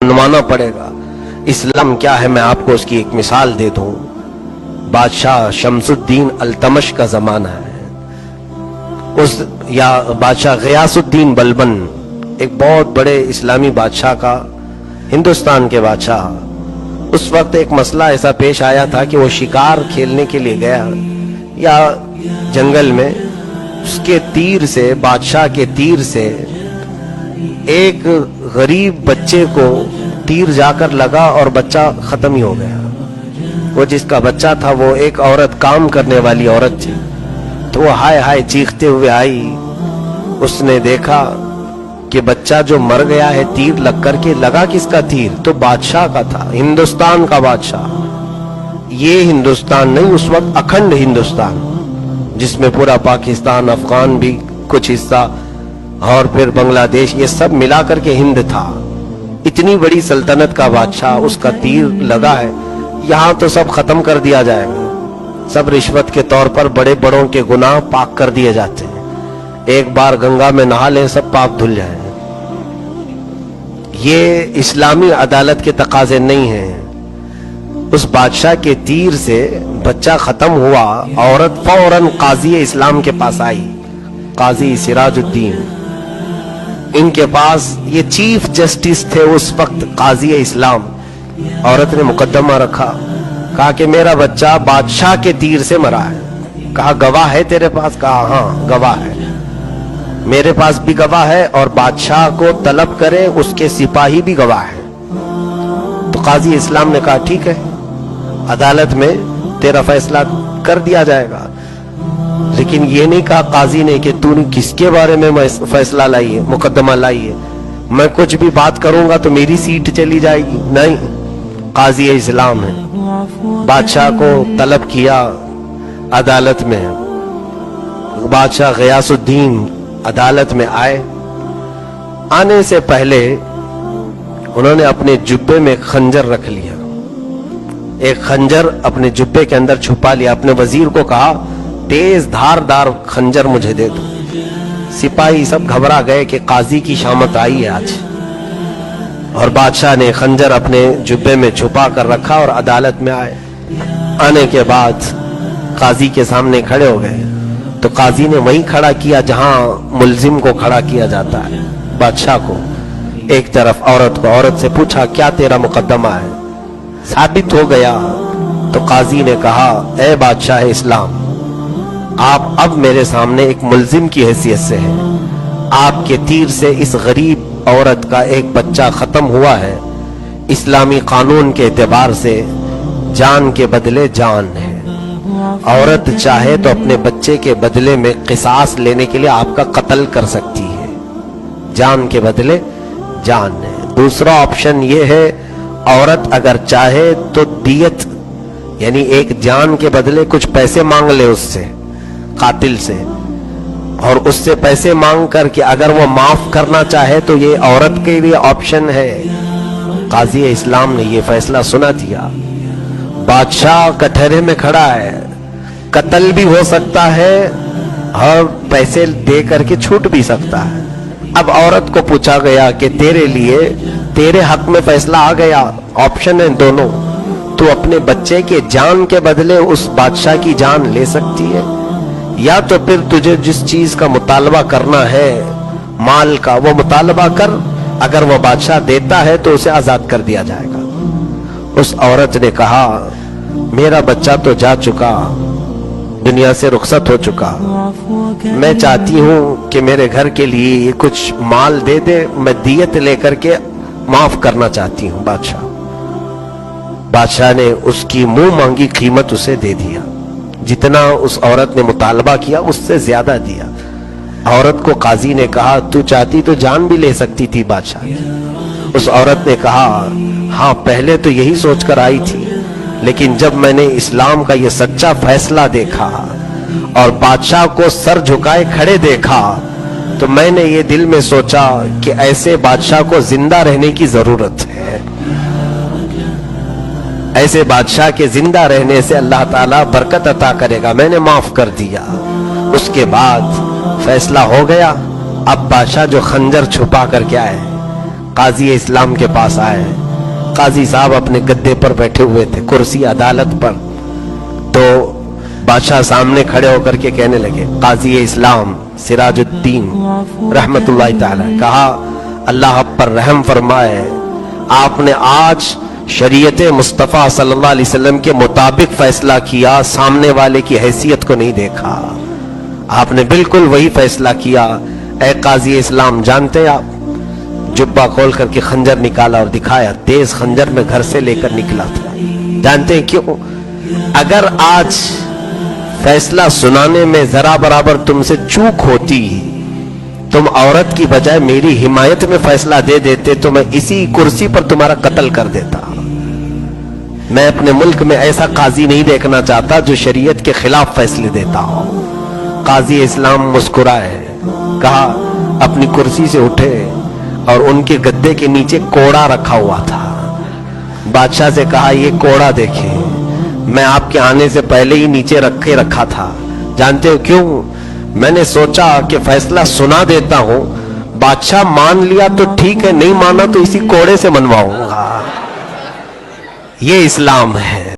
मनवाना पड़ेगा। इस्लाम क्या है, मैं आपको उसकी एक मिसाल दे दूं। बादशाह शमसुद्दीन अल्तमश का जमाना है, या बादशाह गियासुद्दीन बलबन, एक बहुत बड़े इस्लामी बादशाह का, हिंदुस्तान के बादशाह। उस वक्त एक मसला ऐसा पेश आया था कि वो शिकार खेलने के लिए गया या जंगल में, उसके तीर से, बादशाह के तीर से एक गरीब बच्चे को तीर जाकर लगा और बच्चा खत्म ही हो गया। वो जिसका बच्चा था वो एक औरत, काम करने वाली औरत थी, तो वो हाय हाय चीखते हुए आई। उसने देखा कि बच्चा जो मर गया है तीर लग करके, लगा किसका तीर, तो बादशाह का था, हिंदुस्तान का बादशाह। ये हिंदुस्तान नहीं, उस वक्त अखंड हिंदुस्तान, जिसमें पूरा पाकिस्तान, अफगान भी कुछ हिस्सा और फिर बांग्लादेश, ये सब मिला करके हिंद था। इतनी बड़ी सल्तनत का बादशाह, उसका तीर लगा है। यहाँ तो सब खत्म कर दिया जाएगा, सब रिश्वत के तौर पर बड़े बड़ों के गुनाह पाक कर दिए जाते हैं। एक बार गंगा में नहा लें, सब पाप धुल जाए। ये इस्लामी अदालत के तकाजे नहीं हैं। उस बादशाह के तीर से बच्चा खत्म हुआ, औरत फौरन काजी इस्लाम के पास आई, काजी सिराजुद्दीन। इनके पास ये चीफ जस्टिस थे उस वक्त, काजी इस्लाम। औरत ने मुकदमा रखा, कहा कि मेरा बच्चा बादशाह के तीर से मरा है। कहा गवाह है तेरे पास? कहा हाँ गवाह है, मेरे पास भी गवाह है, और बादशाह को तलब करे उसके सिपाही भी गवाह है। तो काजी इस्लाम ने कहा ठीक है, अदालत में तेरा फैसला कर दिया जाएगा। लेकिन ये नहीं कहा काजी ने कि तूने किसके बारे में फैसला लाई है, मुकदमा लाई है, मैं कुछ भी बात करूंगा तो मेरी सीट चली जाएगी। नहीं, काजी इस्लाम है। बादशाह को तलब किया अदालत में, बादशाह गियासुद्दीन अदालत में आए। आने से पहले उन्होंने अपने जुब्बे में खंजर रख लिया, एक खंजर अपने जुब्बे के अंदर छुपा लिया। अपने वजीर को कहा तेज धारदार खंजर मुझे दे दो। सिपाही सब घबरा गए कि काजी की शामत आई है आज, और बादशाह ने खंजर अपने जुब्बे में छुपा कर रखा और अदालत में आए। आने के बाद काजी के सामने खड़े हो गए, तो काजी ने वहीं खड़ा किया जहां मुल्जिम को खड़ा किया जाता है, बादशाह को एक तरफ, औरत को। औरत से पूछा क्या तेरा मुकदमा है? साबित हो गया तो काजी ने कहा ए बादशाह इस्लाम, आप अब मेरे सामने एक मुल्जिम की हैसियत से हैं। आपके तीर से इस गरीब औरत का एक बच्चा खत्म हुआ है। इस्लामी कानून के एतबार से जान के बदले जान है। औरत चाहे तो अपने बच्चे के बदले में किसास लेने के लिए आपका कत्ल कर सकती है, जान के बदले जान है। दूसरा ऑप्शन ये है, औरत अगर चाहे तो दियत, यानी एक जान के बदले कुछ पैसे मांग ले उससे, कातिल से, और उससे पैसे मांग कर के अगर वो माफ करना चाहे तो ये औरत के लिए ऑप्शन है। काजी इस्लाम ने ये फैसला सुना दिया। बादशाह कटहरे में खड़ा है, कत्ल भी हो सकता है और पैसे दे करके छूट भी सकता है। अब औरत को पूछा गया कि तेरे लिए, तेरे हक में फैसला आ गया, ऑप्शन है दोनों, तू अपने बच्चे के जान के बदले उस बादशाह की जान ले सकती है, या तो फिर तुझे जिस चीज का मुतालबा करना है, माल का, वो मुतालबा कर। अगर वो बादशाह देता है तो उसे आजाद कर दिया जाएगा। उस औरत ने कहा मेरा बच्चा तो जा चुका, दुनिया से रुखसत हो चुका, मैं चाहती हूं कि मेरे घर के लिए कुछ माल दे दे, मैं दियत लेकर के माफ करना चाहती हूं। बादशाह ने उसकी मुंह मांगी कीमत उसे दे दिया, जितना उस औरत ने मुतालबा किया उससे ज्यादा दिया। औरत को काजी ने कहा तू चाहती तो जान भी ले सकती थी बादशाह। उस औरत ने कहा हाँ पहले तो यही सोचकर आई थी, लेकिन जब मैंने इस्लाम का ये सच्चा फैसला देखा और बादशाह को सर झुकाए खड़े देखा, तो मैंने ये दिल में सोचा कि ऐसे बादशाह को जिंदा रहने की जरूरत है। ऐसे बादशाह के जिंदा रहने से अल्लाह ताला बरकत अता करेगा। मैंने माफ कर दिया। उसके बाद फैसला हो गया। अब बादशाह जो खंजर छुपा करके आए, قاضی اسلام کے پاس آئے. قاضی صاحب اپنے گدے پر بیٹھے ہوئے تھے, کرسی عدالت پر. تو بادشاہ سامنے کھڑے ہو کر کے کہنے لگے, قاضی اسلام سراج الدین رحمت اللہ تعالی, کہا اللہ آپ پر رحم فرمائے, آپ نے آج شریعت مصطفیٰ صلی اللہ علیہ وسلم کے مطابق فیصلہ کیا, سامنے والے کی حیثیت کو نہیں دیکھا, آپ نے بالکل وہی فیصلہ کیا. اے قاضی اسلام, جانتے آپ, جبہ کھول کر کے خنجر نکالا اور دکھایا, تیز خنجر میں گھر سے لے کر نکلا تھا. جانتے ہیں کیوں؟ اگر آج فیصلہ سنانے میں ذرا برابر تم سے چوک ہوتی, تم عورت کی بجائے میری حمایت میں فیصلہ دے دیتے تو میں اسی کرسی پر تمہارا قتل کر دیتا. میں اپنے ملک میں ایسا قاضی نہیں دیکھنا چاہتا جو شریعت کے خلاف فیصلے دیتا ہو. قاضی اسلام مسکرائے, کہا اپنی کرسی سے اٹھے اور ان کے گدے کے نیچے کوڑا رکھا ہوا تھا. بادشاہ سے کہا یہ کوڑا دیکھیں, میں آپ کے آنے سے پہلے ہی نیچے رکھا تھا. جانتے ہو کیوں؟ میں نے سوچا کہ فیصلہ سنا دیتا ہوں, بادشاہ مان لیا تو ٹھیک ہے, نہیں مانا تو اسی کوڑے سے منواؤں گا. یہ اسلام ہے.